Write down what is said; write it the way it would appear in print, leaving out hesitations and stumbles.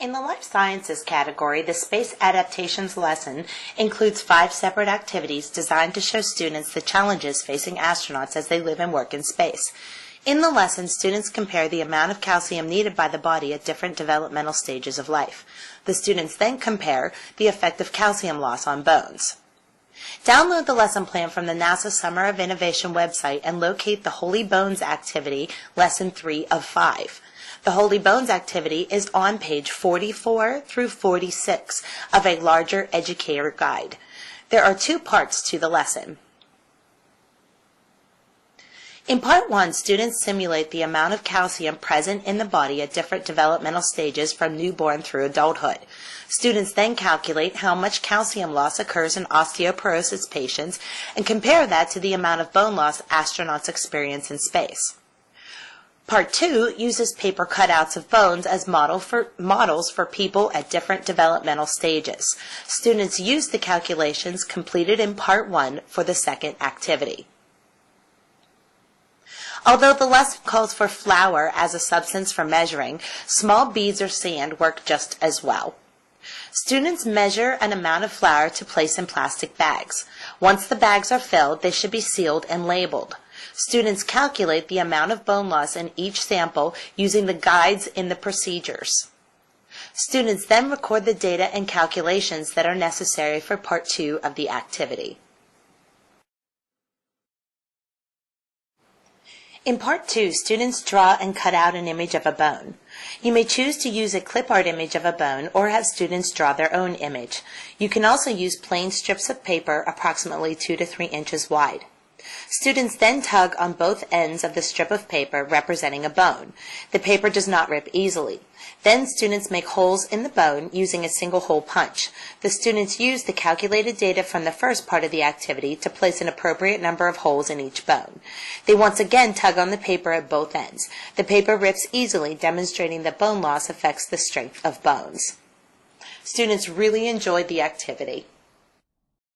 In the Life Sciences category, the Space Adaptations lesson includes 5 separate activities designed to show students the challenges facing astronauts as they live and work in space. In the lesson, students compare the amount of calcium needed by the body at different developmental stages of life. The students then compare the effect of calcium loss on bones. Download the lesson plan from the NASA Summer of Innovation website and locate the Holey Bones activity, Lesson 3 of 5. The Holey Bones activity is on page 44 through 46 of a larger educator guide. There are 2 parts to the lesson. In Part 1, students simulate the amount of calcium present in the body at different developmental stages from newborn through adulthood. Students then calculate how much calcium loss occurs in osteoporosis patients and compare that to the amount of bone loss astronauts experience in space. Part 2 uses paper cutouts of bones as models for people at different developmental stages. Students use the calculations completed in Part 1 for the second activity. Although the lesson calls for flour as a substance for measuring, small beads or sand work just as well. Students measure an amount of flour to place in plastic bags. Once the bags are filled, they should be sealed and labeled. Students calculate the amount of bone loss in each sample using the guides in the procedures. Students then record the data and calculations that are necessary for Part 2 of the activity. In Part 2, students draw and cut out an image of a bone. You may choose to use a clip art image of a bone or have students draw their own image. You can also use plain strips of paper approximately 2 to 3 inches wide. Students then tug on both ends of the strip of paper representing a bone. The paper does not rip easily. Then students make holes in the bone using a single hole punch. The students use the calculated data from the first part of the activity to place an appropriate number of holes in each bone. They once again tug on the paper at both ends. The paper rips easily, demonstrating that bone loss affects the strength of bones. Students really enjoyed the activity.